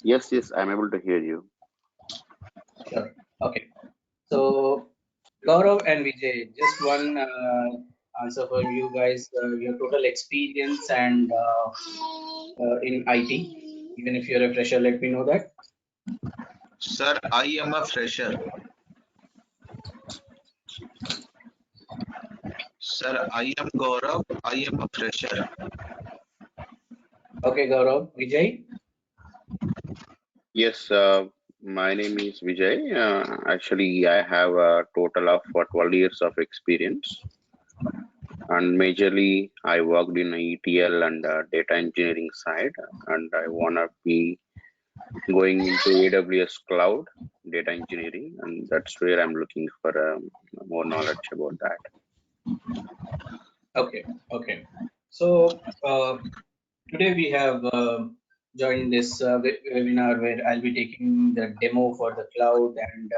Yes, I'm able to hear you. Sure. Okay. So Gaurav and Vijay, just one answer for you guys. Your total experience and in IT, even if you're a fresher, let me know that. Sir, I am a fresher. Sir, I am Gaurav. I am a fresher. Okay, Gaurav. Vijay? Yes, my name is Vijay. Actually, I have a total of 12 years of experience, and majorly I worked in ETL and data engineering side, and I wanna be going into AWS cloud data engineering, and that's where I'm looking for more knowledge about that. Okay. So today we have joined this webinar where I'll be taking the demo for the cloud, and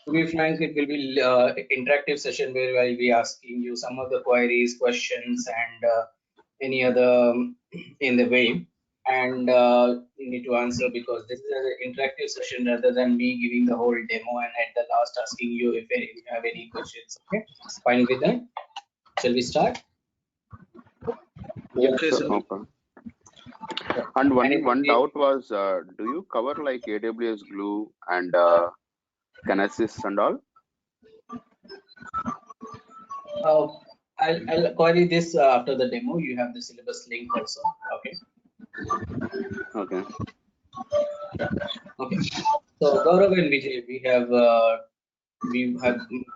to be frank, it will be interactive session where I'll be asking you some of the queries, questions, and any other in the way, and you need to answer because this is an interactive session rather than me giving the whole demo and at the last asking you if you have any questions. Okay, fine with that. Shall we start? Yes, Okay, sir. sir. No problem. And one doubt was, do you cover like AWS Glue and Kinesis and all? I'll query this after the demo. You have the syllabus link also. Okay. Okay. Okay. So Gaurav and Vijay, we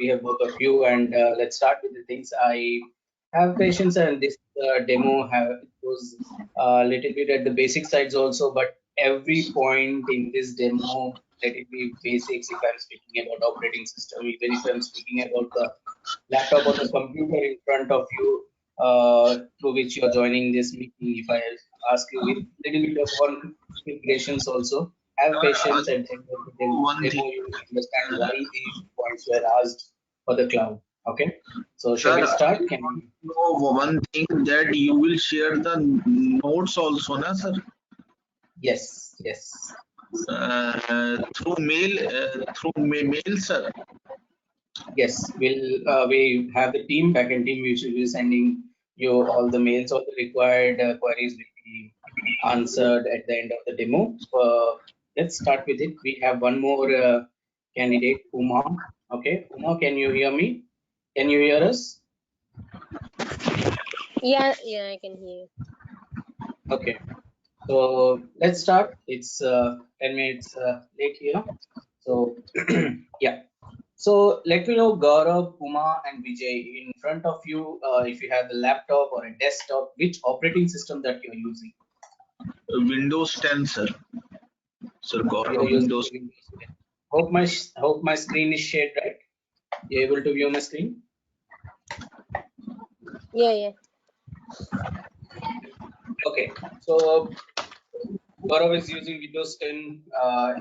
have both of you, and let's start with the things. I have patience, and this demo was a little bit at the basic sides also, but every point in this demo, let it be basics. If I'm speaking about operating system, even if I'm speaking about the laptop or the computer in front of you, through which you're joining this meeting, if I ask you with little bit of configurations also, have patience and then One demo, thing, you will understand why these points were asked for the cloud. Okay, so shall sir, we start? I know one thing that you will share the notes also, na, sir? Yes. Through mail, sir. Yes, we have the team, backend team, which will be sending you all the mails, all the required queries will be answered at the end of the demo. Let's start with it. We have one more candidate, Uma. Okay, Uma, can you hear me? Can you hear us? Yeah, I can hear you. Okay, so let's start. It's 10 minutes late here. So yeah. So let me know, Gaurav, Uma, and Vijay, in front of you, if you have a laptop or a desktop, which operating system that you're using? Windows 10, sir. Sir, Gaurav, You're using Windows. Windows 10. Hope my screen is shared, right? You're able to view my screen? Yeah. Okay. So Gaurav is using Windows 10.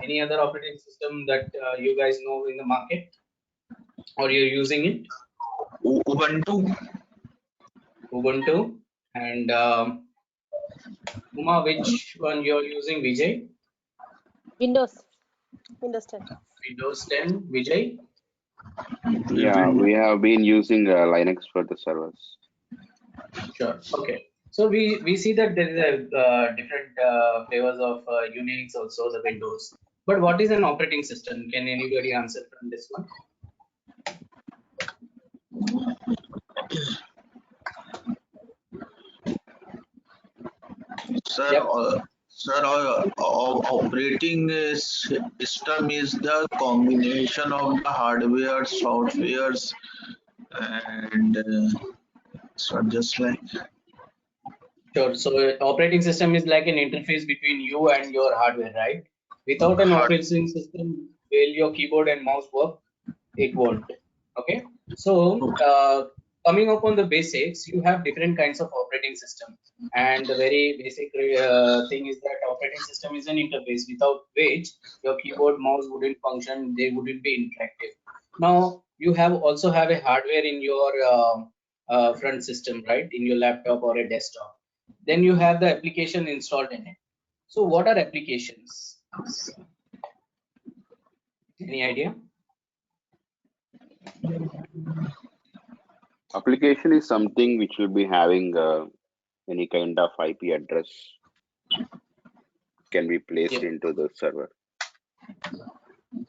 Any other operating system that you guys know in the market, or you're using it? Ubuntu. And Uma, which one you're using, Vijay? Windows 10. Windows 10, Vijay? Yeah, we have been using Linux for the servers. Sure. Okay. So we see that there is a different flavors of Unix, also the Windows. But what is an operating system? Can anybody answer from this one? Sir, Yep. Operating system is the combination of the hardware, softwares, and so just like. Sure. So operating system is like an interface between you and your hardware, right? Without an operating system, will your keyboard and mouse work? It won't. Okay. So coming up on the basics, you have different kinds of operating system, and the very basic thing is that operating system is an interface without which your keyboard, mouse wouldn't function. They wouldn't be interactive. Now you also have a hardware in your front system, right? In your laptop or a desktop. Then you have the application installed in it. So what are applications? Any idea? Application is something which will be having any kind of IP address can be placed Yeah. into the server.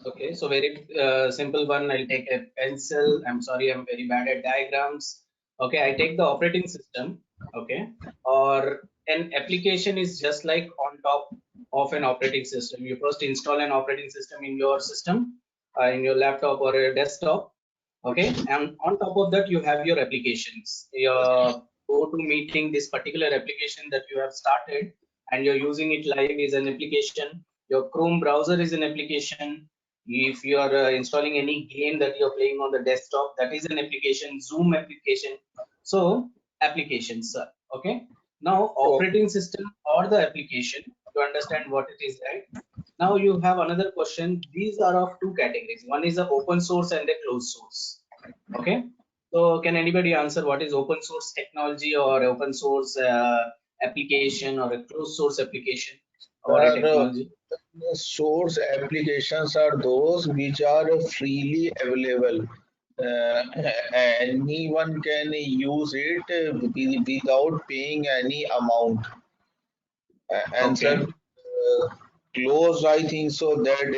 Okay, so very simple one. I'll take a pencil. I'm sorry, I'm very bad at diagrams. Okay, I take the operating system. Okay, or an application is just like on top of an operating system. You first install an operating system in your system, in your laptop or a desktop. Okay, and on top of that, you have your applications. Your go-to-meeting, this particular application that you have started and you're using it live is an application. Your Chrome browser is an application. If you are installing any game that you're playing on the desktop, that is an application. Zoom application. So applications, okay. Now operating system or the application, to understand what it is, right? Now you have another question. These are of two categories. One is a open source and a closed source. Okay. So can anybody answer what is open source technology or open source application or a closed source application or a technology? Source applications are those which are freely available. Anyone can use it without paying any amount. And Okay. sir, closed, I think so that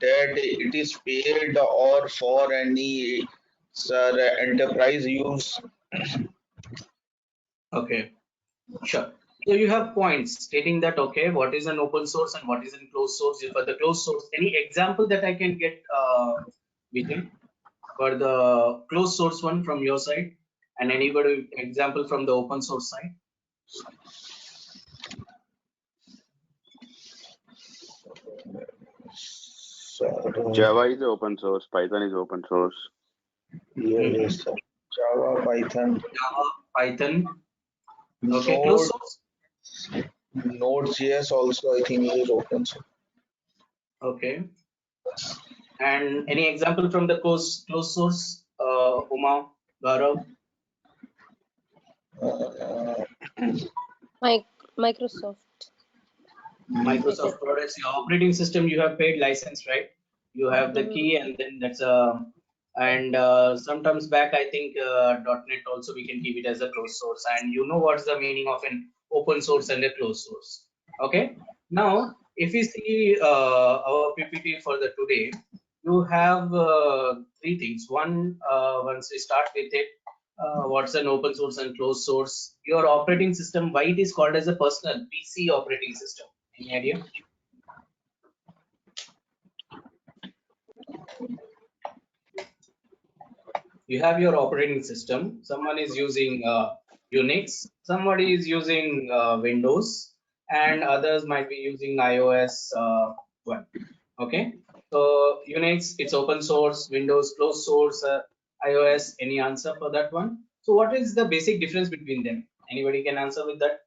it is paid or for any sir enterprise use. Okay. Sure. So you have points stating that, okay, what is an open source and what is a closed source. For the closed source, any example that I can get, Vijay, for the closed source one from your side, and anybody example from the open source side? So, Java is open source, Python is open source. yes, sir. Java, Python, Java, Python. Okay, closed source. Node.js also I think is open source. Okay. And any example from the closed source, Uma, Gaurav? Microsoft. Microsoft products, your operating system, you have paid license, right? You have the key, and then that's a, and sometimes back, I think .NET also we can keep it as a closed source, and you know what's the meaning of an open source and a closed source. Okay. Now, if we see our PPT for the today, you have three things. One, once we start with it, what's an open source and closed source? Your operating system, why it is called as a personal PC operating system? Any idea? You have your operating system. Someone is using Unix, somebody is using Windows, and others might be using iOS one. Okay, so Unix, it's open source, Windows closed source, iOS. Any answer for that one? So what is the basic difference between them? Anybody can answer with that?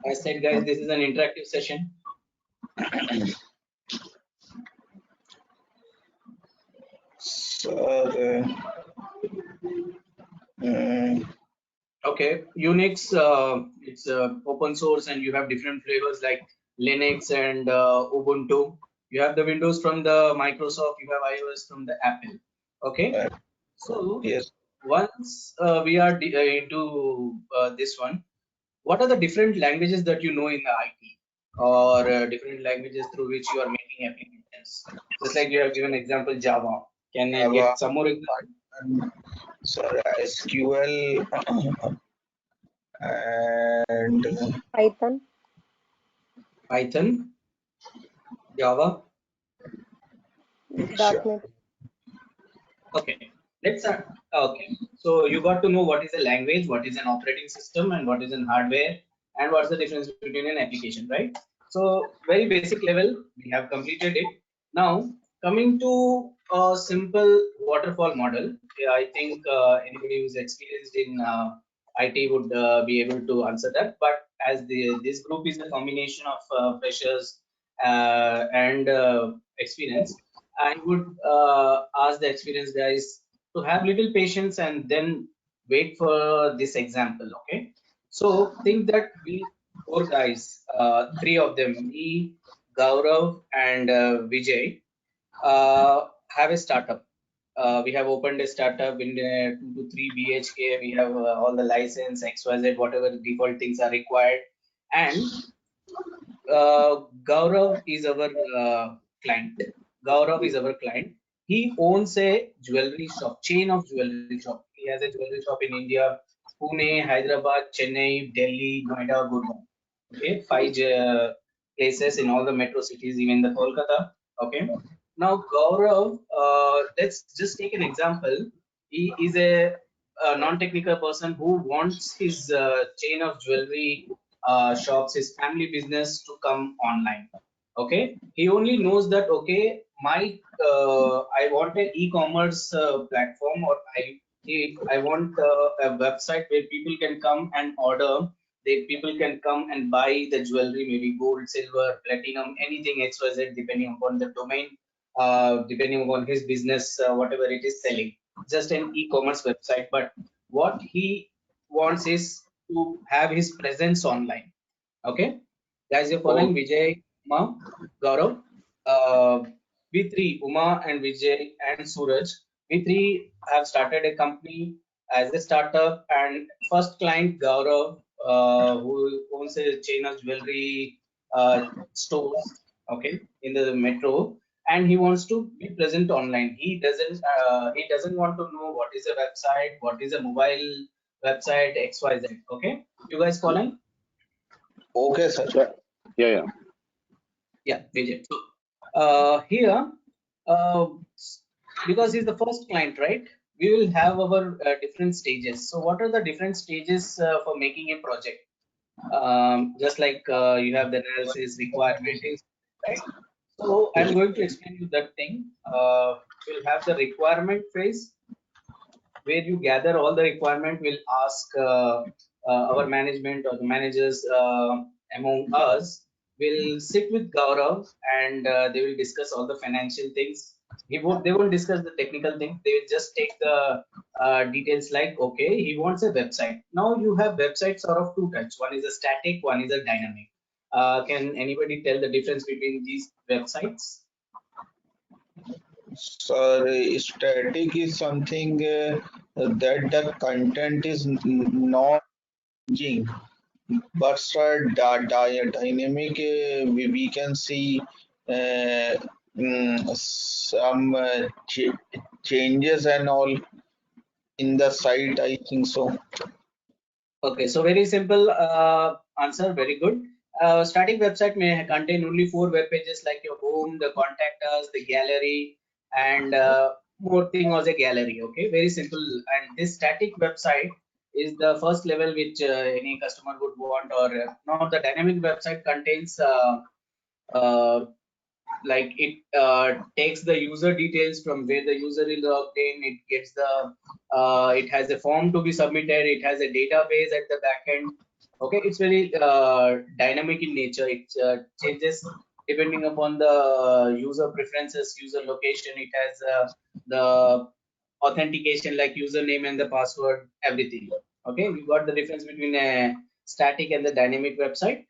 I said, guys, this is an interactive session. Sir, Okay, Unix, it's open source, and you have different flavors like Linux and Ubuntu. You have the Windows from the Microsoft, you have iOS from the Apple. Okay, so yes. once we are into this one, what are the different languages that you know in the IT, or different languages through which you are making applications? Just like you have given example Java. Can I Java, get some more examples? Python, sir, SQL and Python. Python, Java. sure. .NET. Okay, let's start. Okay, so you got to know what is a language, what is an operating system, and what is an hardware, and what's the difference between an application, right? So very basic level, we have completed it. Now coming to a simple waterfall model, yeah, I think anybody who's experienced in IT would be able to answer that. But as this group is a combination of freshers and experience, I would ask the experienced guys to have little patience and then wait for this example. Okay, so think that we four guys, three of them, me, Gaurav, and Vijay, have a startup. We have opened a startup in 2 to 3 BHK. We have all the license, XYZ, whatever default things are required. And Gaurav is our client. Gaurav is our client. He owns a jewelry shop, chain of jewelry shop. He has a jewelry shop in India, Pune, Hyderabad, Chennai, Delhi, Noida, Gurgaon. Okay, five places in all the metro cities, even the Kolkata. Okay. Now Gaurav, let's just take an example. He is a non-technical person who wants his chain of jewelry shops, his family business to come online. Okay, he only knows that okay, my I want an e-commerce platform, or I want a website where people can come and order. People can come and buy the jewelry, maybe gold, silver, platinum, anything XYZ, depending upon the domain, depending upon his business, whatever it is selling. Just an e-commerce website, but what he wants is to have his presence online. Okay, guys, you're following Vijay, Uma, Gaurav. We three, Uma and Vijay and Suraj, we three have started a company as a startup, and first client Gaurav, who owns a chain of jewelry stores, okay, in the metro, and he wants to be present online. He doesn't want to know what is a website, what is a mobile website, XYZ. Okay, you guys following? Okay, sir. Yeah. Yeah, Vijay. So here, uh, because he's the first client, right? We will have our different stages. So what are the different stages for making a project? Just like you have the analysis, requirement, right? So I'm going to explain you that thing. We'll have the requirement phase, where you gather all the requirement. Will ask our management or the managers among us will sit with Gaurav, and they will discuss all the financial things. They won't discuss the technical things. They will just take the details, like okay, he wants a website. Now you have websites are of two types. One is a static, one is a dynamic. Can anybody tell the difference between these websites? Sir, static is something that the content is not changing, but sir, dynamic, we can see uh, some changes and all in the site, I think so. Okay, so very simple answer, very good. Static website may contain only four web pages, like your home, the contact us, the gallery, and more thing was a gallery. Okay, very simple. And this static website is the first level which any customer would want. Or now the dynamic website contains uh, like it takes the user details from where the user is logged in. It gets the it has a form to be submitted. It has a database at the back end. Okay, it's very dynamic in nature. It changes depending upon the user preferences, user location. It has the authentication, like username and the password, everything. Okay, you got the difference between a static and the dynamic website.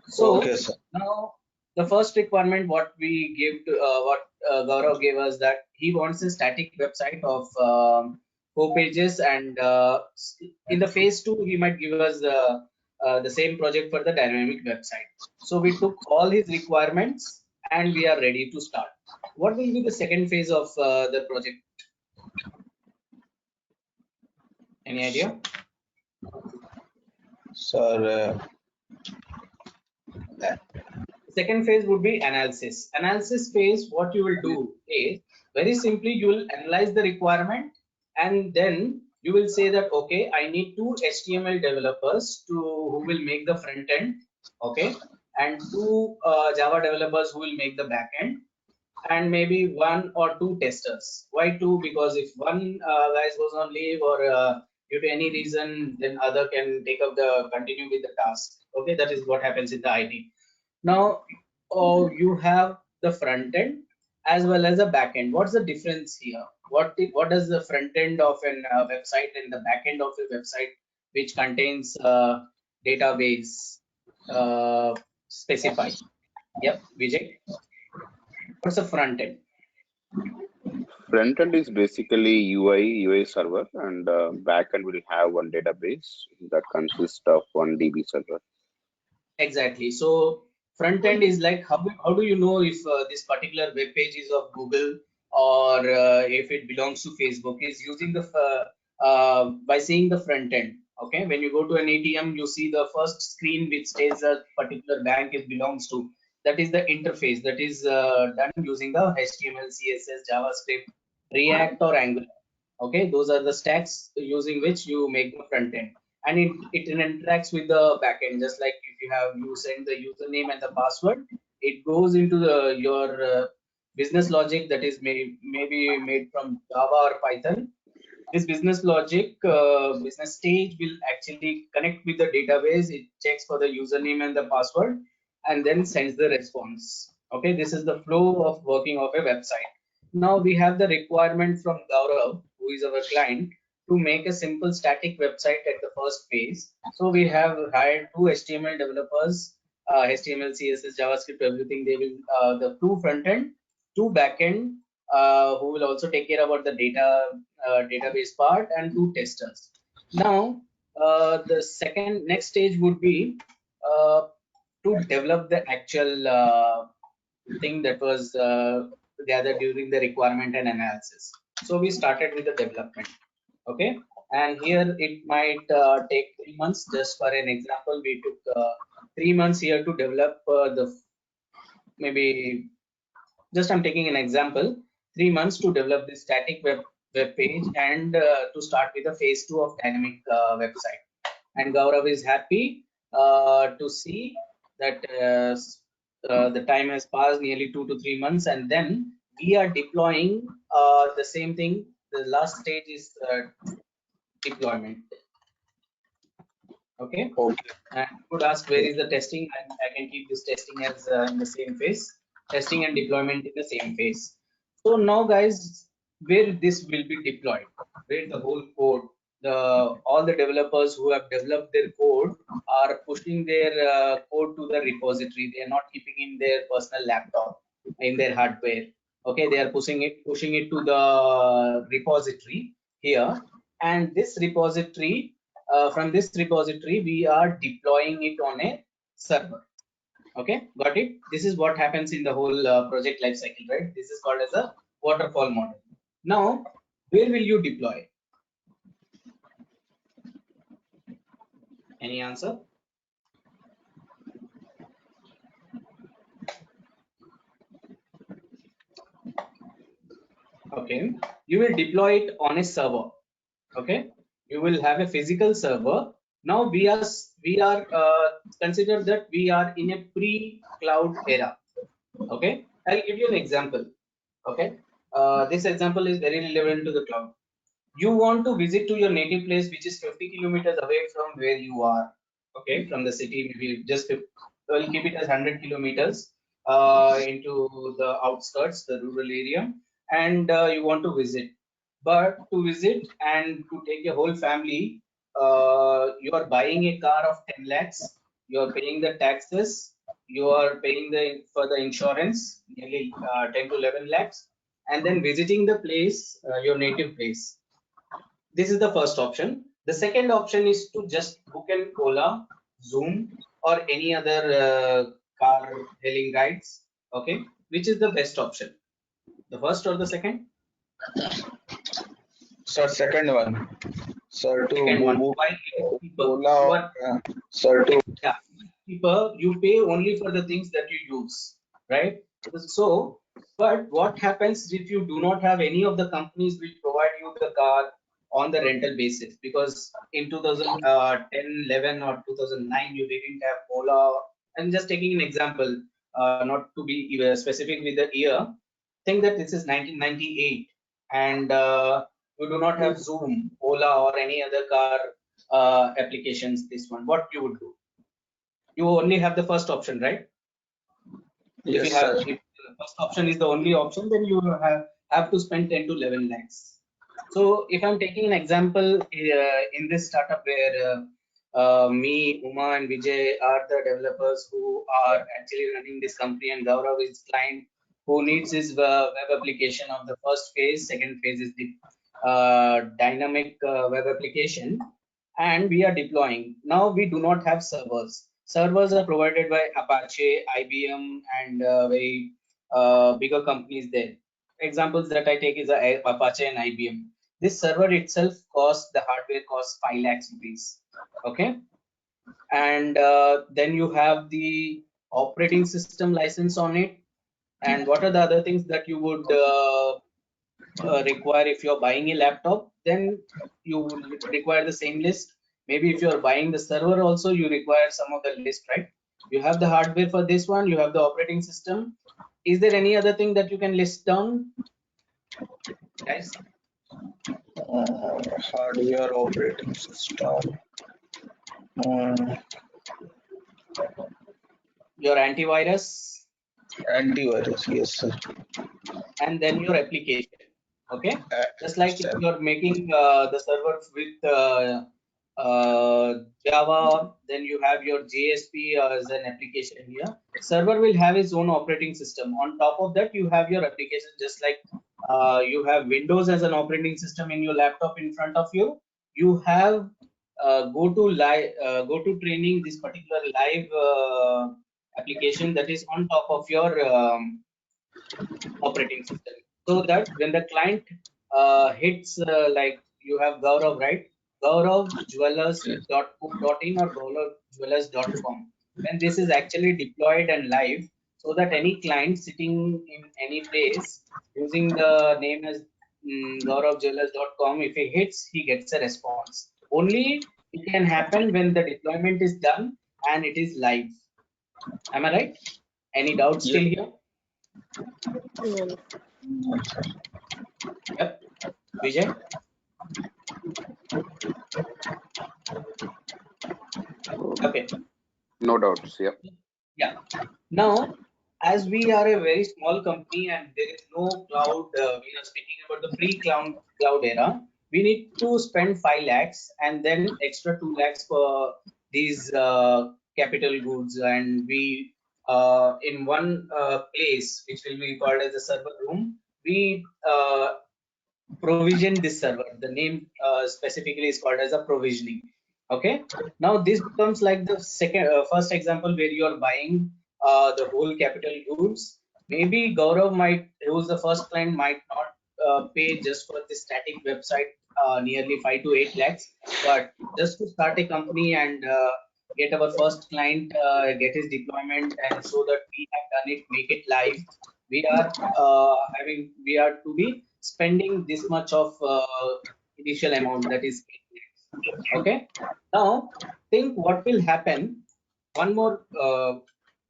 So Okay, sir. now the first requirement what we gave to what Gaurav gave us, that he wants a static website of 4 pages, and in the phase 2 he might give us the same project for the dynamic website. So we took all his requirements and we are ready to start. What will be the second phase of the project? Any idea? Sir, Second phase would be analysis. Analysis phase, what you will do is very simply, you will analyze the requirement, and then you will say that okay, I need two HTML developers to who will make the front end, okay, and two Java developers who will make the back end, and maybe one or two testers. Why two? Because if one guys goes on leave, or due to any reason, then other can take up the continue with the task. Okay, that is what happens in the IT. Now, you have the front end as well as a back end. What's the difference here? What does the front end of an website and the back end of a website, which contains database? specify. Yep, Vijay. What's the front end? Front end is basically UI server, and back end will have one database that consists of one DB server. Exactly. So front end is like how do you know if this particular web page is of Google or if it belongs to Facebook? Is using the by seeing the front end. Okay, when you go to an ATM, you see the first screen which says a particular bank it belongs to. That is the interface that is done using the HTML, CSS, JavaScript, React, or Angular. Okay, those are the stacks using which you make the front end, and it interacts with the backend. Just like if you send the username and the password, it goes into your business logic that is maybe made from Java or Python. This business logic, business stage will actually connect with the database. It checks for the username and the password and then sends the response. Okay, this is the flow of working of a website. Now we have the requirement from Gaurav, who is our client, to make a simple static website at the first phase. So we have hired two HTML developers, HTML, CSS, JavaScript, everything. They will the two front end, two back end, who will also take care about the database part, and two testers. Now the next stage would be uh, to develop the actual thing that was gathered during the requirement and analysis. So we started with the development. Okay, and here it might take 3 months. Just for an example, we took 3 months here to develop the maybe just I'm taking an example, 3 months to develop the static web page and to start with the phase 2 of dynamic website. And Gaurav is happy to see that the time has passed nearly 2 to 3 months, and then we are deploying the same thing. The last stage is deployment. Okay. And you could ask where is the testing, and I can keep this testing as in the same phase, testing and deployment in the same phase. So now guys, where this will be deployed, where the whole code, all the developers who have developed their code are pushing their code to the repository. They are not keeping in their personal laptop, in their hardware. Okay, they are pushing it to the repository here, and this repository, from this repository we are deploying it on a server. Okay, got it? This is what happens in the whole project life cycle, right? This is called as a waterfall model. Now where will you deploy? Any answer? Okay, you will deploy it on a server. Okay, you will have a physical server. Now we are consider that we are in a pre-cloud era. Okay, I'll give you an example. Okay, this example is very relevant to the cloud. You want to visit to your native place, which is 50 kilometers away from where you are. Okay, from the city, maybe just we'll keep it as 100 kilometers into the outskirts, the rural area, and you want to visit. But to visit and to take a whole family, you are buying a car of 10 lakhs, you are paying the taxes, you are paying for the insurance, nearly 10 to 11 lakhs, and then visiting the place, your native place. This is the first option. The second option is to just book an Ola, Zoom, or any other car hailing guides. Okay, which is the best option? The first or the second? Sir, second one. Sir, to Second one. book Why? Ola, sir, to Yeah, cheaper. You pay only for the things that you use, right? So, but what happens if you do not have any of the companies which provide you the car on the rental basis? Because in 2010, 11, or 2009, you didn't have Ola. I'm just taking an example, not to be specific with the year. Think that this is 1998, and you do not have Zoom, Ola, or any other car applications. This one, what you would do? You only have the first option, right? yes, If the first option is the only option, then you have to spend 10 to 11 lakhs. So if I'm taking an example in this startup where Me, Uma, and Vijay are the developers who are actually running this company, and Gaurav is client who needs his web application of the first phase. Second phase is the dynamic web application, and we are deploying. Now we do not have servers. Servers are provided by Apache, IBM, and very bigger companies there. Examples that I take is Apache and IBM. This server itself costs, the hardware costs 5 lakhs rupees. Okay, and then you have the operating system license on it. And what are the other things that you would require if you're buying a laptop? Then you will require the same list. Maybe if you're buying the server also, you require some of the list, right? You have the hardware for this one, you have the operating system. Is there any other thing that you can list down, guys? Hardware, operating system, Your antivirus, antivirus, yes sir. and then your application. Okay, just like if Sir. you're making the server with Java, then you have your JSP as an application here. Server will have its own operating system. On top of that, you have your application, just like you have Windows as an operating system in your laptop in front of you. You have go to training, this particular live application that is on top of your operating system, so that when the client hits like you have Gaurav, right? GauravJewelers.co.in or GauravJewelers.com. When this is actually deployed and live, so that any client sitting in any place using the name as GauravJewelers.com, if he hits, he gets a response. Only it can happen when the deployment is done and it is live. Am I right? Any doubts Yes. still here? No. Yep. Vijay? Okay. No doubts. Yep. Yeah. Now, as we are a very small company and there is no cloud, we are speaking about the pre-cloud era, we need to spend 5 lakhs and then extra 2 lakhs for these capital goods. And we, in one place, which will be called as the server room, we provision this server. The name specifically is called as a provisioning. Okay, now this becomes like the first example where you are buying the whole capital goods. Maybe Gaurav might, who's the first client, might not pay just for the static website nearly 5 to 8 lakhs, but just to start a company and get our first client, get his deployment, and so that we have done it, make it live, we are we are to be spending this much of initial amount, that is 8 lakhs. Okay, now think what will happen. One more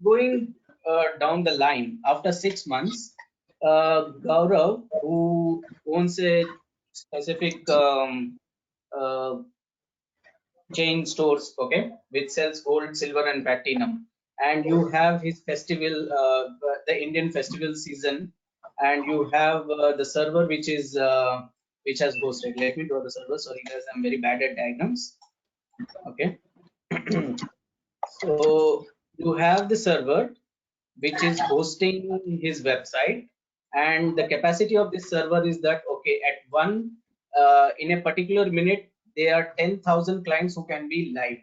going down the line after 6 months, Gaurav, who owns a specific uh, chain stores, okay, which sells gold, silver, and platinum, and you have his festival, the Indian festival season, and you have the server which has hosted. Let me draw the server. Sorry guys, I'm very bad at diagrams. Okay. So you have the server which is hosting his website, and the capacity of this server is that, okay, at one in a particular minute there are 10,000 clients who can be live.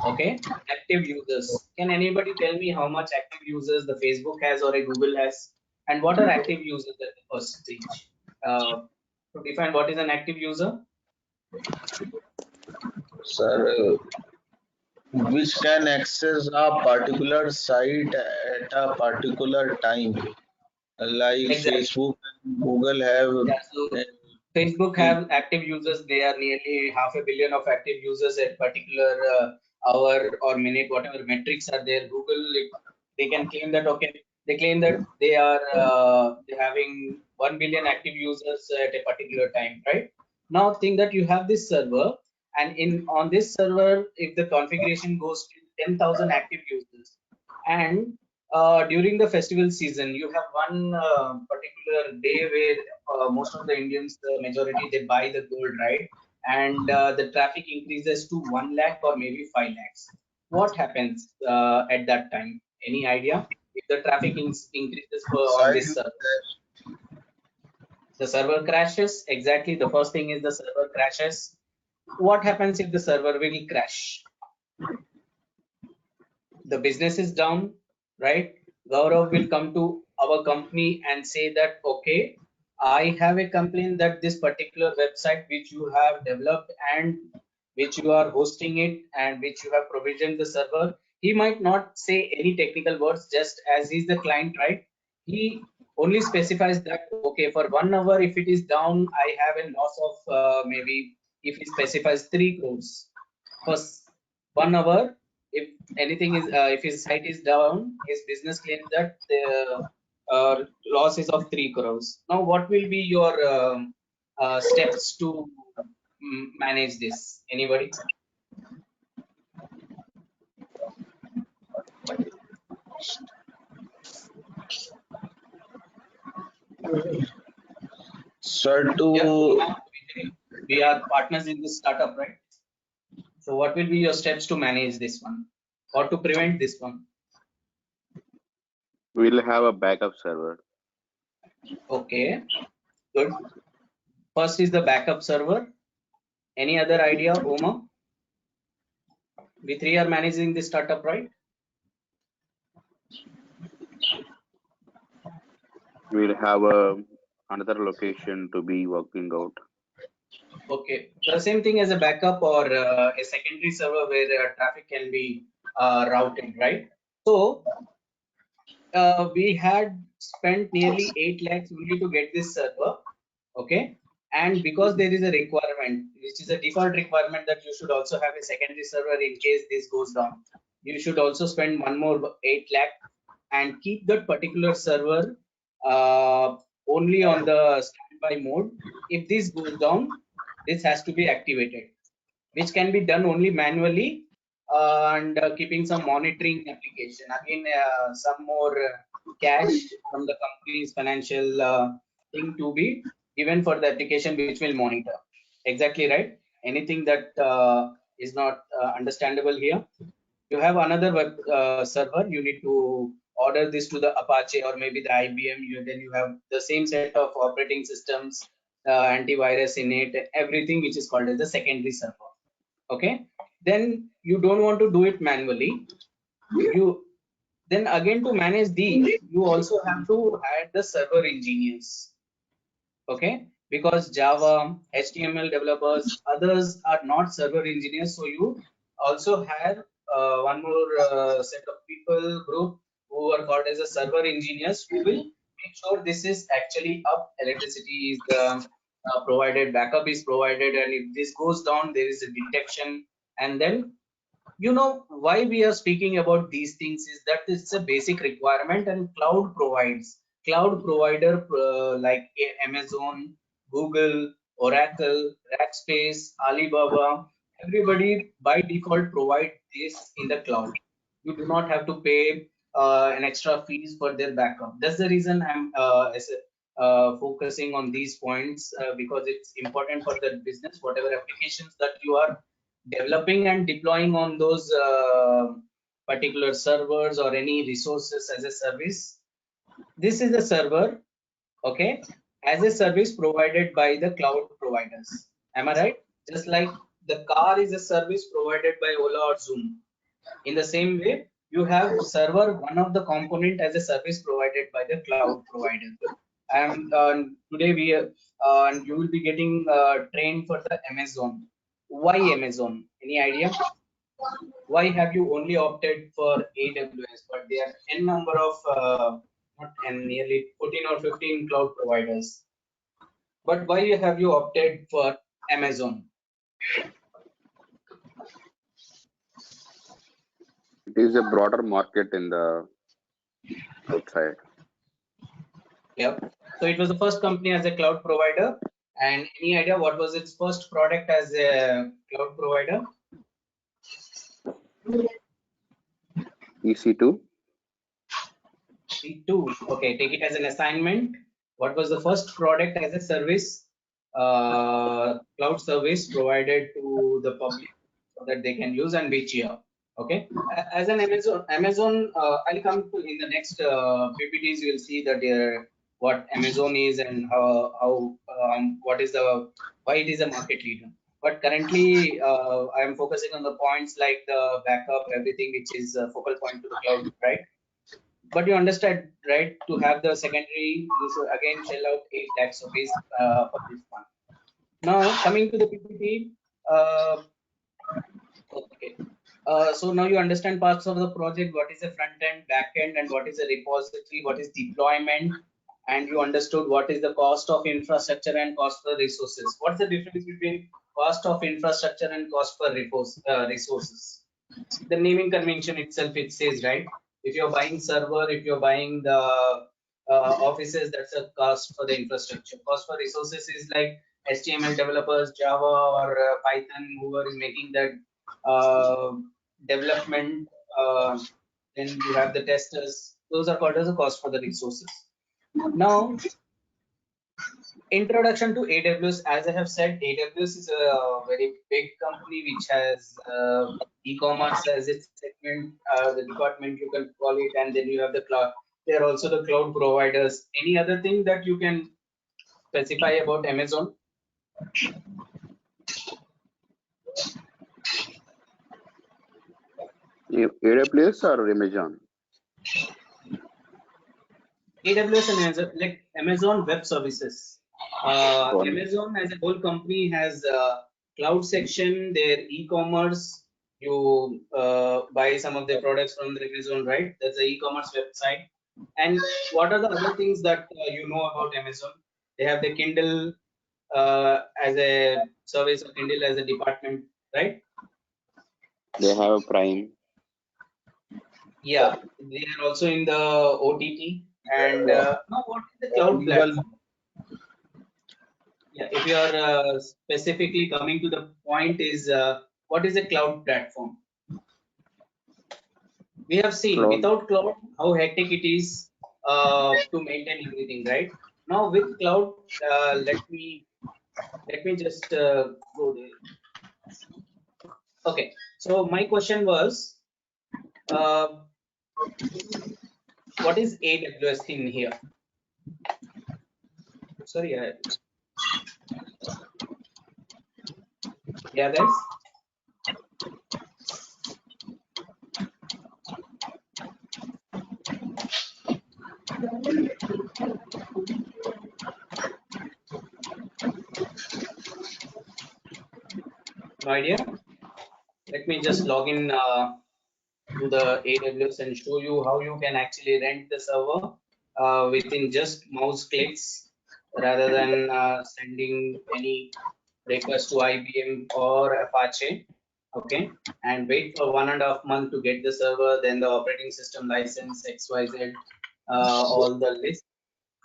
Okay, active users. Can anybody tell me how much active users the Facebook has or a Google has, and what are active users at the first stage? To define what is an active user. Sir, which can access a particular site at a particular time, like Exactly. Facebook and Google have. Yeah, so Facebook have active users. They are nearly 500 million of active users at particular hour or minute, whatever metrics are there. Google, they can claim that, okay, they claim that they are they're having 1 billion active users at a particular time, right? Now think that you have this server, and in on this server, if the configuration goes to 10,000 active users, and during the festival season, you have one particular day where most of the Indians, the majority, they buy the gold, right? and the traffic increases to 1 lakh or maybe 5 lakhs. What happens at that time? Any idea? If the traffic increases on this server, the server crashes. Exactly, the first thing is the server crashes. What happens if the server will crash? The business is down, right? Gaurav will come to our company and say that, okay, I have a complaint that this particular website which you have developed and which you are hosting it and which you have provisioned the server. He might not say any technical words, just as he's the client, right? He only specifies that, okay, for 1 hour, if it is down, I have a loss of maybe, if he specifies 3 crores. For 1 hour, if anything is, if his site is down, his business claims that the loss is of 3 crores. Now, what will be your steps to manage this? Anybody? Sir, Yeah, we are partners in this startup, right? So what will be your steps to manage this one or to prevent this one? We'll have a backup server. Okay, good. First is the backup server. Any other idea, Oma? We three are managing this startup, right? We'll have another location to be working out. Okay, the same thing as a backup or a secondary server where traffic can be routed, right? So we had spent nearly 8 lakhs only to get this server, okay? And because there is a requirement, which is a default requirement, that you should also have a secondary server in case this goes down, you should also spend one more 8 lakh and keep that particular server only on the standby mode. If this goes down, this has to be activated, which can be done only manually and keeping some monitoring application. Again, some more cash from the company's financial thing to be given for the application which will monitor. Exactly right. Anything that is not understandable here? You have another web server. You need to order this to the Apache or maybe the IBM. Then you have the same set of operating systems, antivirus in it, everything which is called as the secondary server. Okay, then you don't want to do it manually. You then again, to manage these, you also have to add the server engineers. Okay, because Java, HTML developers, others are not server engineers, so you also have one more set of people group who are called as a server engineers, who will make sure this is actually up, electricity is provided, backup is provided, and if this goes down, there is a detection. And then, you know, why we are speaking about these things is that it's a basic requirement, and cloud provides. Cloud provider like Amazon, Google, Oracle, Rackspace, Alibaba, everybody by default provide this in the cloud. You do not have to pay an extra fees for their backup. That's the reason I'm focusing on these points, because it's important for the business. Whatever applications that you are developing and deploying on those particular servers or any resources as a service, this is the server, okay, as a service provided by the cloud providers. Am I right? Just like the car is a service provided by Ola or Zoom, in the same way you have server, one of the component, as a service provided by the cloud provider. And today we and you will be getting trained for the Amazon. Why Amazon? Any idea? Why have you only opted for AWS? But there are n number of not n, nearly 14 or 15 cloud providers. But why have you opted for Amazon? It is a broader market in the outside. Yep. So it was the first company as a cloud provider. And any idea what was its first product as a cloud provider? EC2. C2. Okay, take it as an assignment. What was the first product as a service cloud service provided to the public so that they can use and be cheer. Okay, as an Amazon, I'll come to in the next PPTs. You will see that what Amazon is and what is the why it is a market leader. But currently, I am focusing on the points like the backup, everything which is a focal point to the cloud, right? But you understand, right? To have the secondary, you should again shell out 8 lakhs rupees for this one. Now coming to the PPT. Okay. So now you understand parts of the project, what is the front end, back end, and what is the repository, what is deployment, and you understood what is the cost of infrastructure and cost per resources. What's the difference between cost of infrastructure and cost per resources? The naming convention itself, it says, right? If you're buying server, if you're buying the offices, that's a cost for the infrastructure. Cost for resources is like HTML developers, Java or Python, whoever is making that development, then you have the testers. Those are called as a cost for the resources. Now, introduction to AWS. As I have said, AWS is a very big company which has e-commerce as its segment, the department you can call it, and then you have the cloud. They are also the cloud providers. Any other thing that you can specify about Amazon? AWS or Amazon? AWS and Amazon, like Amazon Web Services. Amazon as a whole company has a cloud section, their e-commerce. You buy some of their products from the Amazon, right? That's the e-commerce website. And what are the other things that you know about Amazon? They have the Kindle as a service, or Kindle as a department, right? They have a Prime. Yeah, they are also in the OTT. And now, what is the cloud platform? Yeah, if you are specifically coming to the point, is what is a cloud platform? We have seen without cloud how hectic it is to maintain everything, right? Now with cloud, let me just go there. Okay, so my question was, what is AWS in here? Sorry, yeah, guys. No idea. Let me just log in to the AWS and show you how you can actually rent the server within just mouse clicks, rather than sending any request to IBM or Apache. Okay, and wait for 1.5 months to get the server, then the operating system license, XYZ, all the list.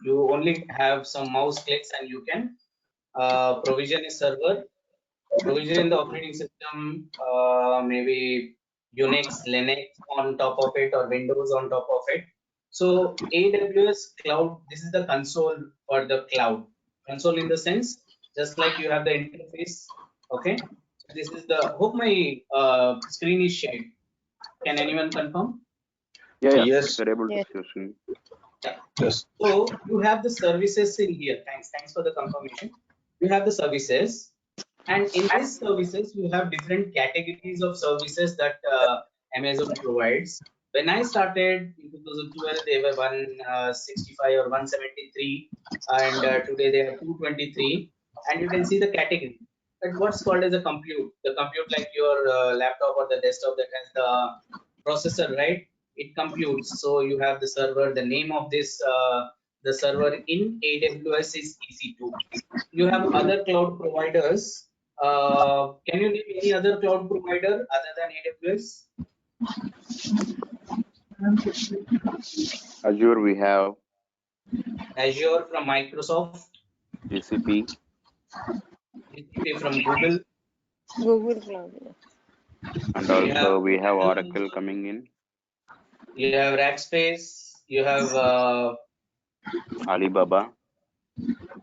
You only have some mouse clicks and you can provision a server, provision the operating system, maybe Unix, Linux on top of it, or Windows on top of it. So AWS cloud, this is the console for the cloud. Console in the sense, just like you have the interface. Okay, so this is the, hope my screen is shared. Can anyone confirm? Yeah. Yes. You're able to Yes. see. Yeah. Yes. So you have the services in here. Thanks for the confirmation. You have the services, and in these services you have different categories of services that Amazon provides. When I started in 2012, they were 165 or 173, and today they are 223. And you can see the category. But what's called as a compute? The compute, like your laptop or the desktop that has the processor, right? It computes. So you have the server. The name of this the server in AWS is EC2. You have other cloud providers. Can you name any other cloud provider other than AWS? Azure, we have Azure from Microsoft, GCP, GCP from Google, Google Cloud. and also we have Oracle coming in. You have Rackspace, you have Alibaba.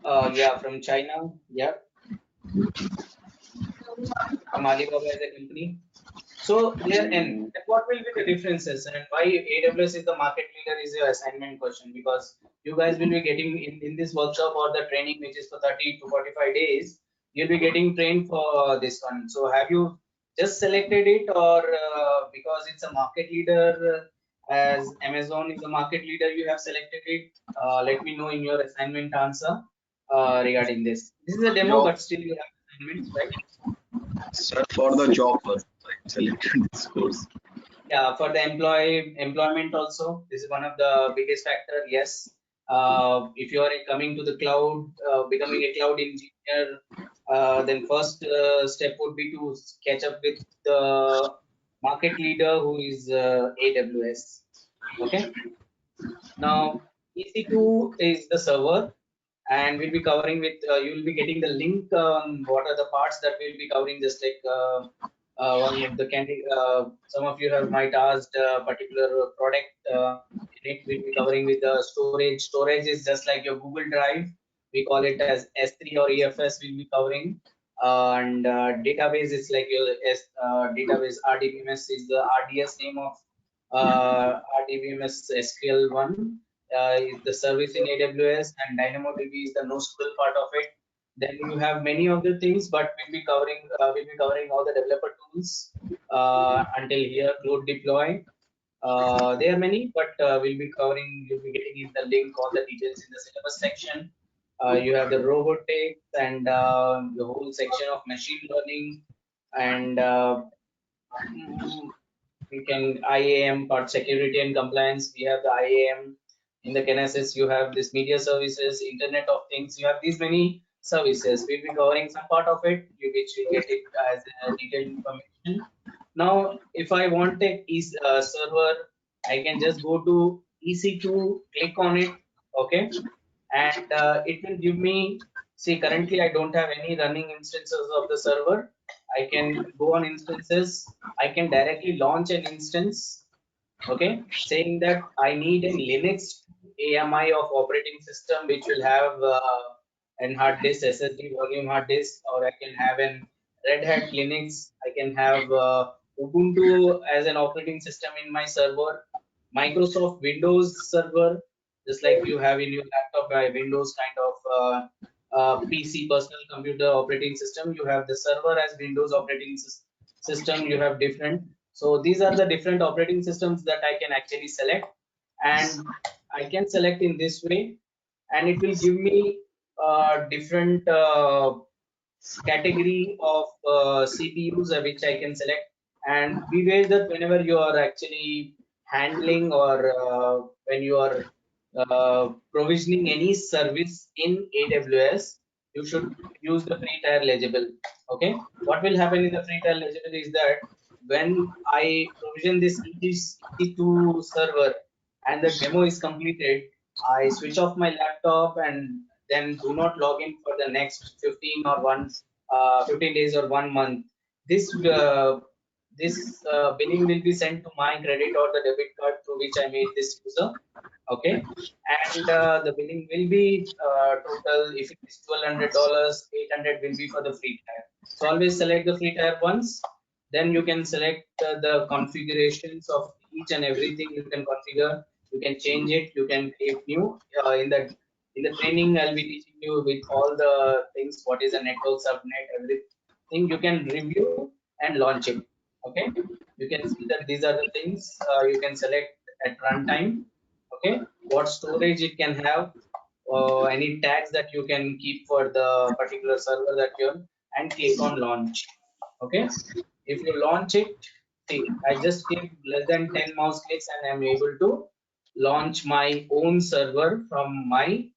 Yeah, from China. Yeah, from Alibaba as a company. So there, and what will be the differences and why AWS is the market leader is your assignment question, because you guys will be getting in this workshop or the training which is for 30 to 45 days, you'll be getting trained for this one. So have you just selected it, or because it's a market leader, as Amazon is a market leader, you have selected it? Let me know in your assignment answer regarding this. This is a demo, Job, but still you have assignments, right? sir, for the job purpose, I selected this course. Yeah, for the employment also, this is one of the biggest factor. Yes, if you are coming to the cloud, becoming a cloud engineer, then first step would be to catch up with the market leader who is AWS. Okay. Now EC2 is the server, and we'll be covering with you will be getting the link on what are the parts that we'll be covering, just like one of the some of you have might asked particular product in it. We'll be covering with the storage is just like your Google Drive, we call it as S3 or EFS. We'll be covering and database is like your database. RDBMS is the RDS name of RDBMS SQL1 is the service in AWS, and DynamoDB is the NoSQL part of it. Then you have many other things, but we'll be covering all the developer tools until here. Cloud deploy. There are many, but you'll be getting in the link all the details in the syllabus section. You have the robotics and the whole section of machine learning, and we can IAM part, security and compliance. We have the IAM. In the Kinesis, you have this media services, Internet of Things. You have these many services. We'll be covering some part of it, which we get it as detailed information. Now, if I want a server, I can just go to EC2, click on it, okay, and it will give me. See, currently I don't have any running instances of the server. I can go on instances. I can directly launch an instance, okay, saying that I need a Linux AMI of operating system which will have an hard disk, SSD volume hard disk, or I can have an Red Hat Linux. I can have Ubuntu as an operating system in my server, Microsoft Windows server, just like you have in your laptop by Windows kind of PC, personal computer operating system. You have the server as Windows operating system. You have different. So these are the different operating systems that I can actually select, and I can select in this way, and it will give me different category of CPUs which I can select. And beware that whenever you are actually handling or when you are provisioning any service in AWS, you should use the free tier legible. Okay, what will happen in the free tier legible is that when I provision this EC2 server and the demo is completed, I switch off my laptop and then do not log in for the next 15 days or 1 month. This billing will be sent to my credit or the debit card through which I made this user. Okay, and the billing will be total. If it is $1,200, 800 will be for the free tier. So always select the free tier once. Then you can select the configurations of each and everything. You can configure. You can change it. You can create new. In the training, I'll be teaching you with all the things. What is a network subnet? Everything you can review and launch it. Okay, you can see that these are the things you can select at runtime. Okay, what storage it can have, any tags that you can keep for the particular server that you're, and click on launch. Okay, if you launch it, see, I just give less than 10 mouse clicks and I'm able to launch my own server from my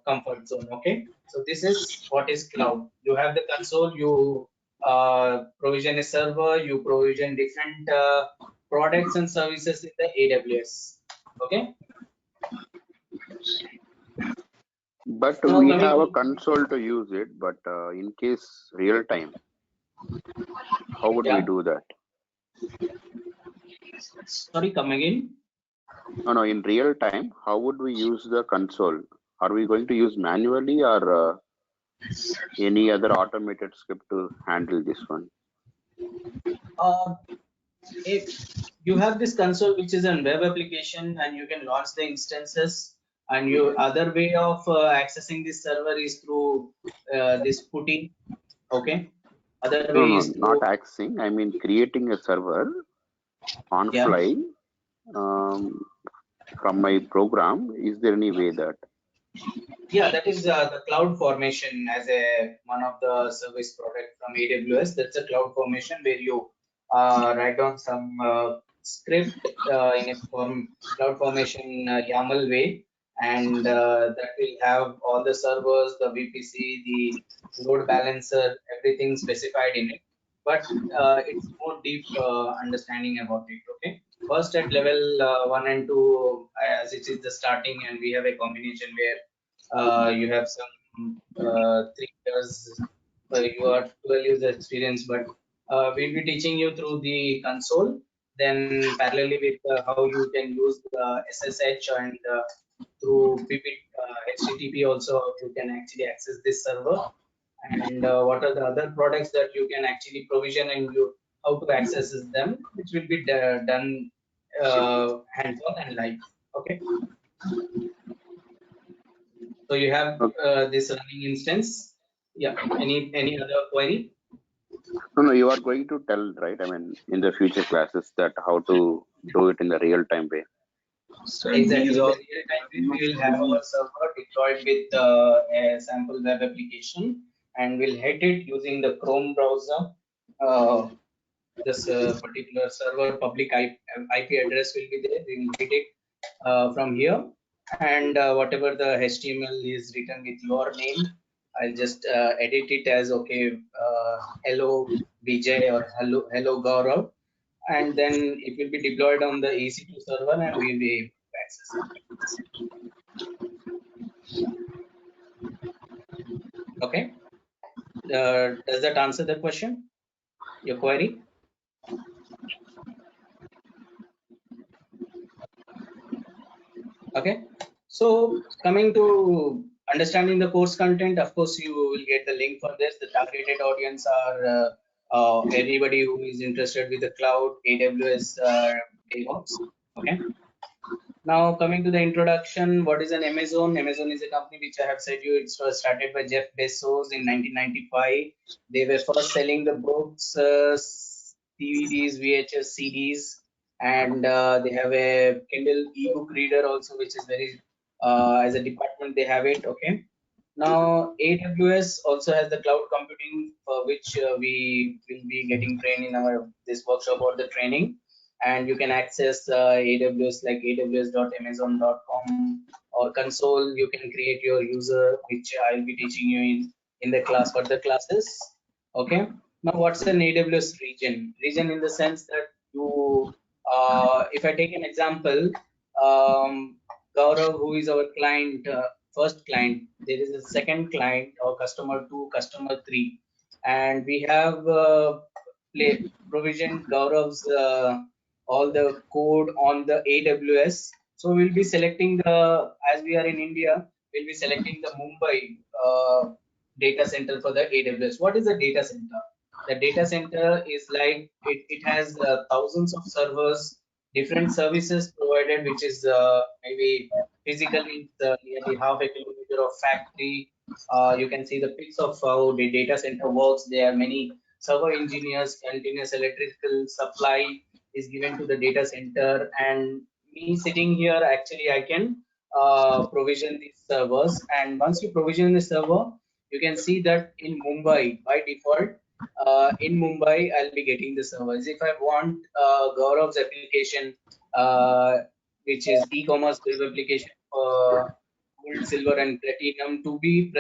comfort zone. Okay, so this is what is cloud. You have the console, you provision a server, you provision different products and services in the AWS. Okay, But now we coming have a to, console to use it, but in case real time, how would we yeah, do that? sorry, come again. No, in real time, how would we use the console? are we going to use manually or any other automated script to handle this one? If you have this console, which is a web application, and you can launch the instances, and your other way of accessing this server is through this putty. Okay. Other No, way no, is not through, accessing. I mean creating a server on yeah. fly from my program. Is there any way that? Yeah, that is the cloud formation as a one of the service product from AWS. That's a cloud formation where you write down some script in a cloud formation YAML way, and that will have all the servers, the VPC, the load balancer, everything specified in it. But it's more deep understanding about it. Okay. First at level 1 and 2, as it is the starting, and we have a combination where you have some 3 years, you are 12 years experience, but we'll be teaching you through the console, then parallelly with how you can use the SSH and through HTTP also you can actually access this server, and what are the other products that you can actually provision and you how to access them, which will be done hands-on and live. Okay. So you have this running instance. Yeah. Any other query? No, you are going to tell, right? I mean, in the future classes that how to do it in the real time way. So Exactly. these In the are real time, we will have our server deployed with a sample web application, and we'll hit it using the Chrome browser. This particular server public IP address will be there. We will hit it from here, and whatever the HTML is written with your name, I'll just edit it as hello Vijay or hello Gaurav, and then it will be deployed on the EC2 server, and we'll be able to access it. Okay. Does that answer the question? Your query? Okay. So coming to understanding the course content, of course, you will get the link for this. The targeted audience are anybody who is interested with the cloud, AWS, DevOps. Okay. Now coming to the introduction, what is an Amazon? Amazon is a company which I have said you, it was started by Jeff Bezos in 1995. They were first selling the books, DVDs, VHS, CDs, and they have a Kindle ebook reader also, which is very as a department they have it. Okay. Now AWS also has the cloud computing, for which we will be getting trained in our this workshop or the training, and you can access AWS like aws.amazon.com or console. You can create your user, which I'll be teaching you in the class for the classes. Okay. Now what's an AWS region? Region in the sense that you, if I take an example, Gaurav, who is our client, first client, there is a second client or customer 2, customer 3, and we have provisioned Gaurav's all the code on the AWS. So we'll be selecting the, as we are in India, we'll be selecting the Mumbai data center for the AWS. What is a data center? The data center is like it has thousands of servers, different services provided, which is maybe physically nearly half a kilometer of factory. You can see the pics of how the data center works. There are many server engineers, continuous electrical supply is given to the data center, and me sitting here, actually I can provision these servers, and once you provision the server, you can see that in Mumbai by default, in Mumbai I'll be getting the servers. If I want Gaurav's application, which is e-commerce web application for gold, silver and platinum to be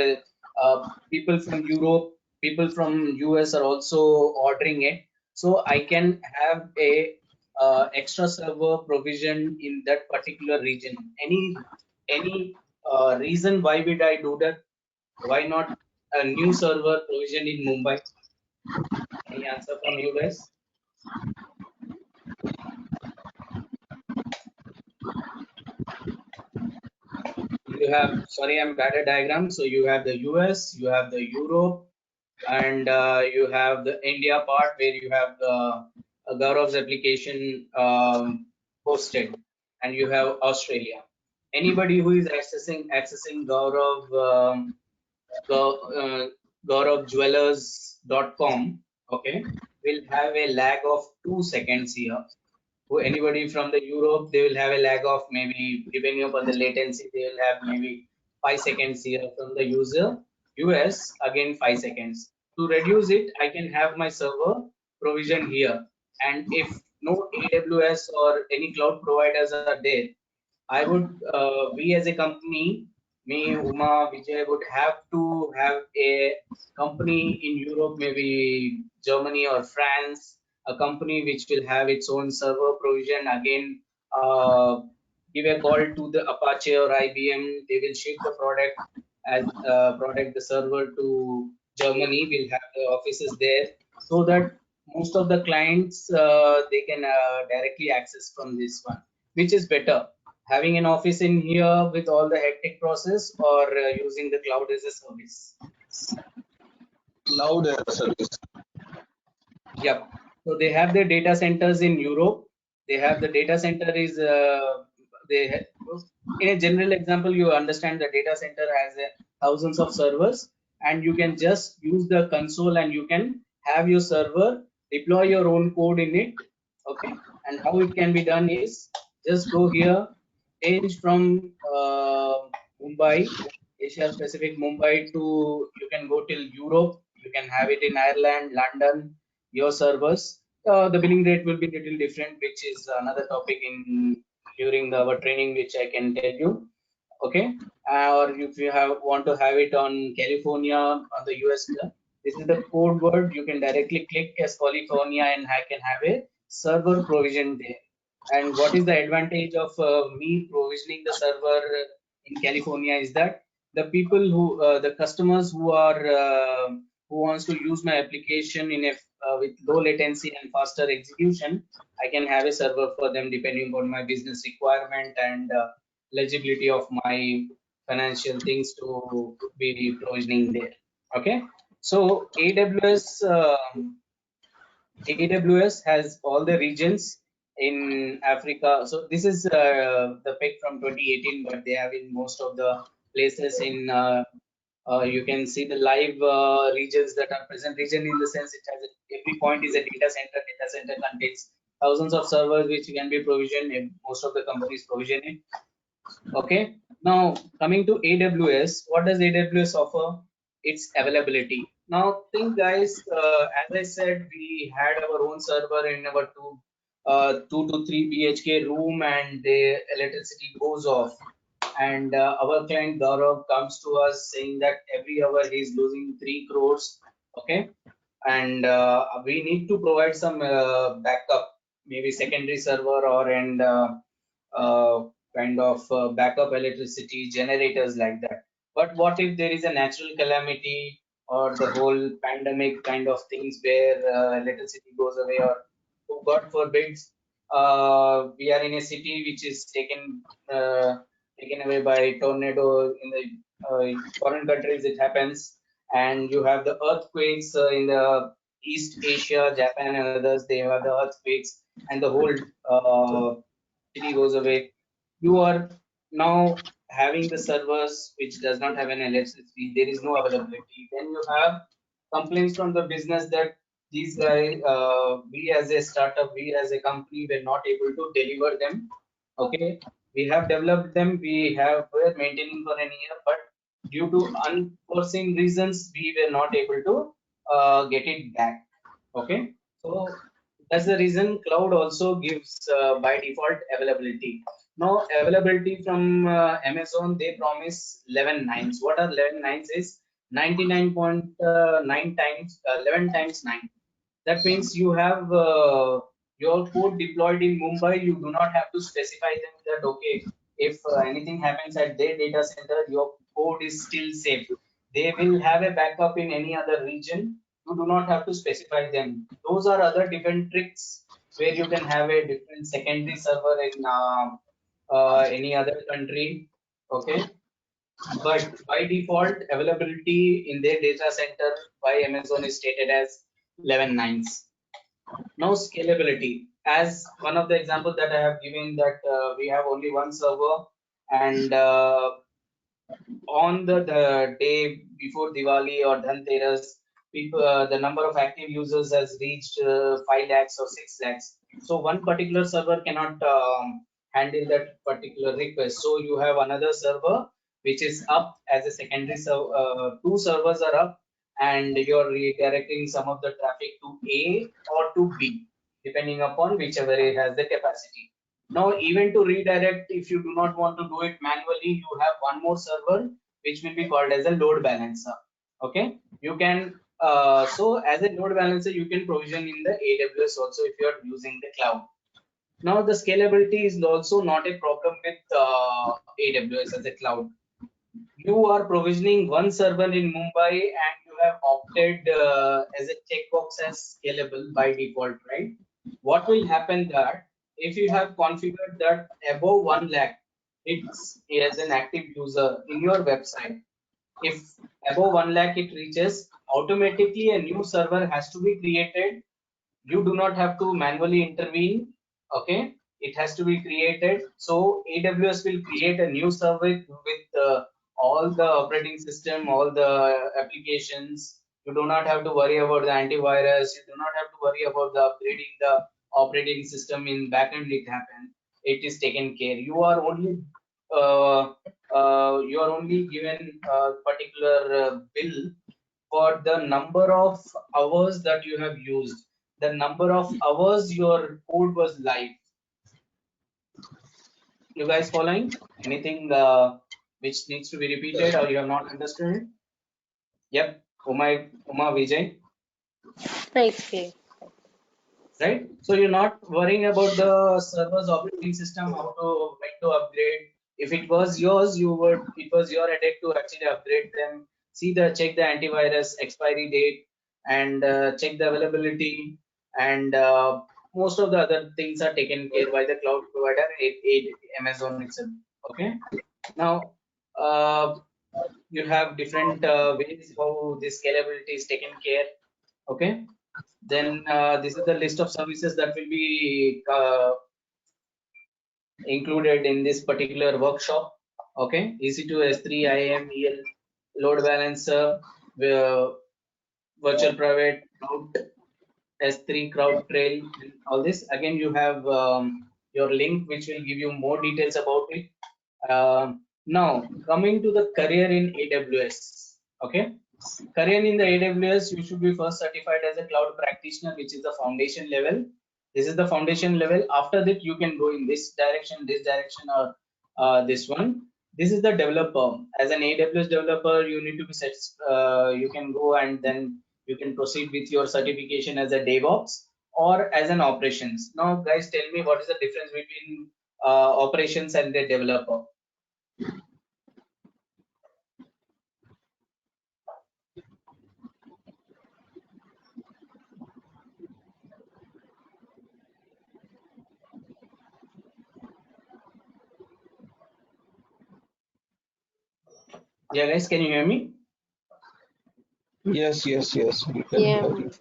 people from Europe, people from US are also ordering it, so I can have a extra server provision in that particular region. Any reason why would I do that? Why not a new server provision in Mumbai? Any answer from you guys? You you have, sorry, I'm bad at diagram. So you have the US, you have the Europe, and you have the India part where you have the Gaurav's application hosted, and you have Australia. Anybody who is accessing Gaurav GauravJewelers.com, okay, will have a lag of 2 seconds here. Who anybody from the Europe, they will have a lag of maybe, depending upon the latency, they will have maybe 5 seconds here. From the user US, again 5 seconds. To reduce it, I can have my server provision here, and if no AWS or any cloud providers are there, I would, we as a company, me, Uma, Vijay would have to have a company in Europe, maybe Germany or France, a company which will have its own server provision. Again, give a call to the Apache or IBM. They will ship the product as the server to Germany. We'll have the offices there, so that most of the clients they can directly access from this one. Which is better, having an office in here with all the hectic process, or using the cloud as a service? Cloud as a service. Yep. So they have their data centers in Europe. They have the data center is in a general example, you understand the data center has thousands of servers, and you can just use the console and you can have your server deploy your own code in it. Okay. And how it can be done is, just go here, change from Mumbai, Asia Pacific Mumbai, to, you can go till Europe. You can have it in Ireland, London, your servers. The billing rate will be little different, which is another topic in during our training, which I can tell you. Okay. Or if you want to have it on California, on the US, this is the code word. You can directly click as California, and I can have a server provision there. And what is the advantage of me provisioning the server in California is that the people who, the customers who are who wants to use my application in a with low latency and faster execution, I can have a server for them depending on my business requirement and legibility of my financial things to be provisioning there. Okay, so AWS has all the regions in Africa. So this is the pic from 2018, but they have in most of the places in. You can see the live regions that are present. Region in the sense it has every point is a data center. Data center contains thousands of servers which can be provisioned. Most of the companies provision it. Okay. Now coming to AWS, what does AWS offer? Its availability. Now think guys, as I said, we had our own server in our 2 to 3 BHK room, and the electricity goes off, and our client Gaurav comes to us saying that every hour he is losing 3 crores. Okay. And we need to provide some backup, maybe secondary server, or and uh, kind of backup electricity generators like that. But what if there is a natural calamity or the whole pandemic kind of things where electricity goes away, or oh, God forbids, we are in a city which is taken away by tornado. In the foreign countries it happens, and you have the earthquakes in the East Asia, Japan and others, they have the earthquakes, and the whole city goes away. You are now having the servers which does not have an electricity, there is no availability. Then you have complaints from the business that these guys, we as a startup, we as a company were not able to deliver them. Okay, we have developed them, we're maintaining for an year, but due to unforeseen reasons, we were not able to get it back. Okay, so that's the reason cloud also gives by default availability. Now availability from Amazon, they promise 11 nines. What are 11 nines is 99.9 times 11 times 9. That means you have your code deployed in Mumbai. You do not have to specify them that okay, if anything happens at their data center, your code is still safe. They will have a backup in any other region. You do not have to specify them. Those are other different tricks where you can have a different secondary server in any other country. Okay. but by default availability in their data center by Amazon is stated as 11 nines. Now scalability, as one of the examples that I have given, that we have only one server, and on the day before Diwali or Dhanteras, people, the number of active users has reached 5 lakhs or 6 lakhs. So one particular server cannot handle that particular request. So you have another server which is up as a secondary server. Two servers are up, and you're redirecting some of the traffic to A or to B, depending upon whichever has the capacity. Now, even to redirect, if you do not want to do it manually, you have one more server which will be called as a load balancer. Okay, you can so as a load balancer, you can provision in the AWS also if you are using the cloud. Now, the scalability is also not a problem with AWS as a cloud. You are provisioning one server in Mumbai and you have opted as a checkbox as scalable by default, right? What will happen that if you have configured that above 1 lakh, it's as an active user in your website, if above 1 lakh it reaches, automatically a new server has to be created. You do not have to manually intervene. Okay, it has to be created. So AWS will create a new server with all the operating system, all the applications. You do not have to worry about the antivirus. You do not have to worry about the upgrading the operating system in backend. It happens. It is taken care. You are only given a particular bill for the number of hours that you have used, the number of hours your code was live. You guys following? Anything which needs to be repeated or you have not understood? Yep. Uma Vijay. Okay. Right? So you're not worrying about the server's operating system, how to when to upgrade. If it was yours, it was your headache to actually upgrade them. Check the antivirus expiry date, and check the availability, and most of the other things are taken care by the cloud provider, Amazon itself. Okay. Now you have different ways how this scalability is taken care. Okay. Then this is the list of services that will be included in this particular workshop. Okay, EC2, S3, IAM, EL, load balancer, virtual private cloud, S3, CrowdTrail, and all this. Again, you have your link which will give you more details about it. Now, coming to the career in AWS. Okay, career in the AWS, you should be first certified as a cloud practitioner, which is the foundation level. This is the foundation level. After that, you can go in this direction, or this one. This is the developer. As an AWS developer, you need to be set. You can go and then you can proceed with your certification as a DevOps or as an operations. Now, guys, tell me what is the difference between operations and the developer? Yeah, guys, can you hear me? Yes. We can Yeah. hear you.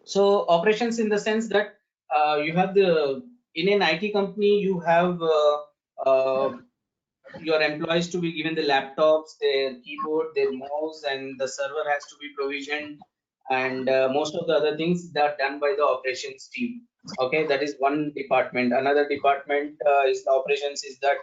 So operations in the sense that you have in an IT company, you have your employees to be given the laptops, their keyboard, their mouse, and the server has to be provisioned, and most of the other things that are done by the operations team. Okay, that is one department. Another department is the operations, is that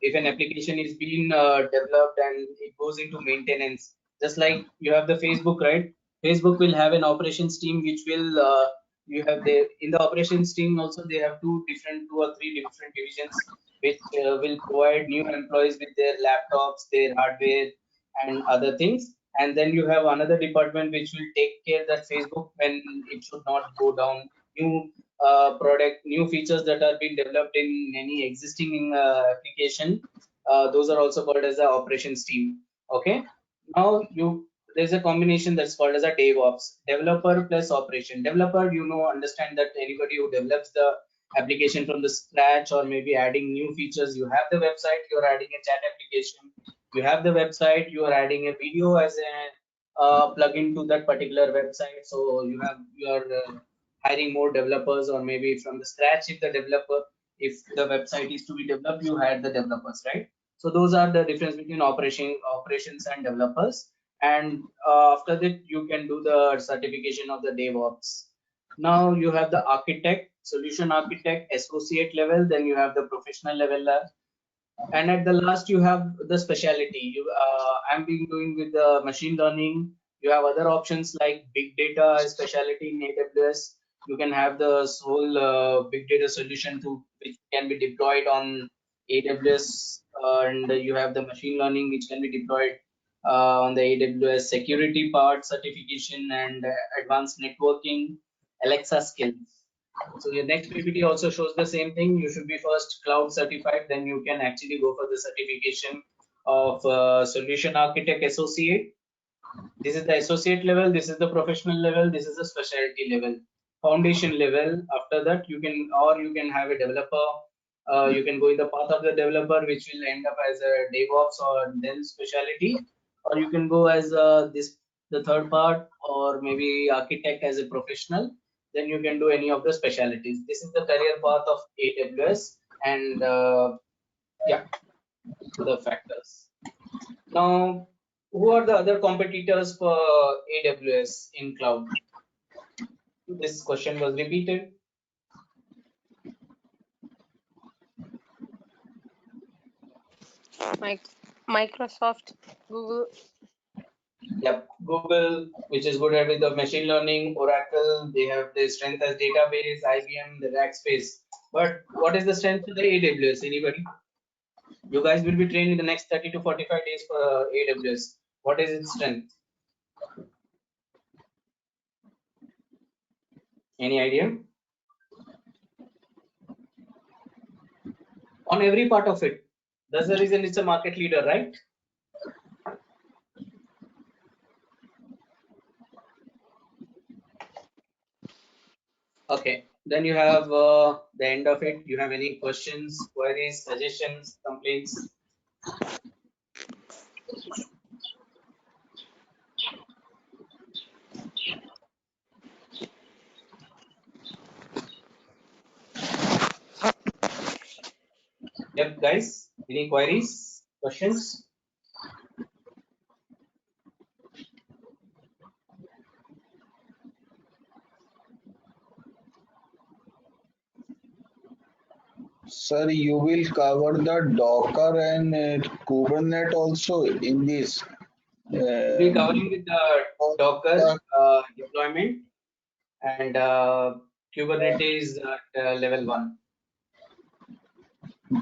if an application is being developed and it goes into maintenance, just like you have the Facebook, right? Facebook will have an operations team which will you have there in the operations team also. They have two or three different divisions which will provide new employees with their laptops, their hardware, and other things. And then you have another department which will take care that Facebook when it should not go down. New product, new features that are being developed in any existing application. Those are also called as the operations team. Okay. Now there's a combination that's called as a DevOps, developer plus operation. Developer, understand that anybody who develops the application from the scratch or maybe adding new features. You have the website, you're adding a chat application, You have the website, you are adding a video as a plugin to that particular website. So you are hiring more developers, or maybe from the scratch, if the website is to be developed, you hire the developers, right? So those are the difference between operations and developers. And after that, you can do the certification of the DevOps. Now you have the architect, solution architect, associate level, then you have the professional level, and at the last you have the specialty. I'm being doing with the machine learning. You have other options like big data specialty in AWS. You can have the whole big data solution to which can be deployed on AWS, and you have the machine learning which can be deployed on the AWS security part certification, and advanced networking, Alexa skills. So your next PPT also shows the same thing. You should be first cloud certified, then you can actually go for the certification of solution architect associate. This is the associate level, this is the professional level, this is the specialty level, foundation level. After that, you can have a developer. You can go in the path of the developer, which will end up as a DevOps or then specialty, or you can go as the third part, or maybe architect as a professional. Then you can do any of the specialties. This is the career path of AWS, and yeah, the factors. Now, who are the other competitors for AWS in cloud? This question was repeated. Microsoft, Google. Yep, Google, which is good at with the machine learning, Oracle, they have the strength as database, IBM, the Rackspace. But what is the strength of the AWS? Anybody? You guys will be trained in the next 30 to 45 days for AWS. What is its strength? Any idea? On every part of it. That's the reason it's a market leader, right? Okay, then you have the end of it. You have any questions, queries, suggestions, complaints? Yep, guys, any queries, questions? Sir, you will cover the Docker and Kubernetes also in this. We're covering with the Docker deployment and Kubernetes at level 1.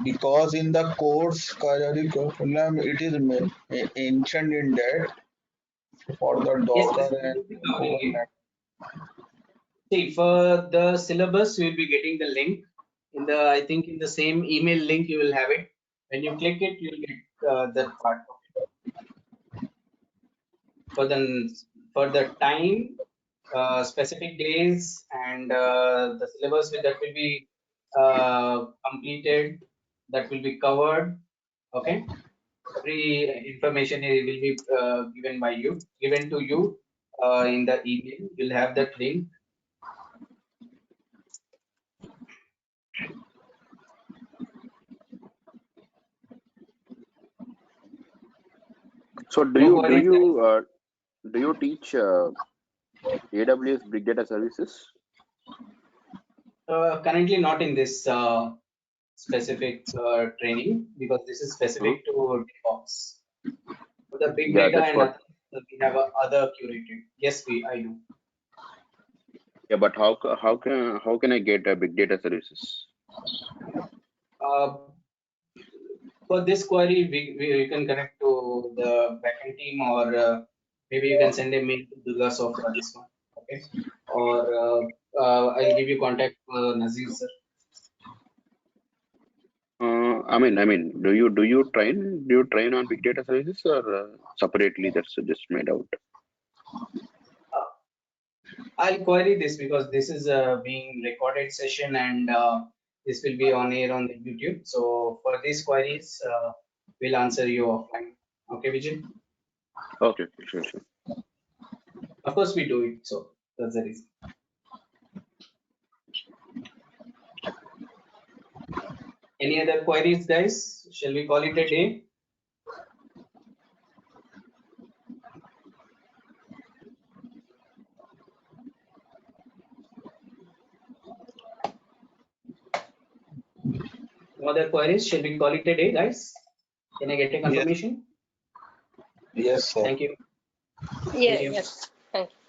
Because in the course curriculum it is mentioned in that for the Yes, Docker we and will be covering it. Kubernetes. See, for the syllabus, you will be getting the link in the, I think in the same email link you will have it. When you click it, you'll get that part of it. For the time, specific days, and the syllabus that will be completed, that will be covered. Okay, every information will be given to you in the email. You'll have that link. So do you teach AWS Big Data Services? Currently not in this specific training, because this is specific to DevOps. For the big Yeah, data that's and what. we have other curated. Yes, I do. Yeah, but how can I get a Big Data Services? For this query, we can connect to the backend team, or maybe you can send a mail to DURGASOFT for this one. Okay, or I'll give you contact for Nazir sir. I mean, do you train on Big Data Services, or separately that's just made out? I'll query this because this is a being recorded session, and this will be on air on the YouTube. So for these queries, we'll answer you offline. Okay, Vijay. Okay, sure. Of course, we do it. So that's the reason. Any other queries, guys? Shall we call it a day? No other queries? Shall we call it a day, guys? Can I get a confirmation? Yes, sir. Thank you. Yeah, Thank you. yes. Thank you.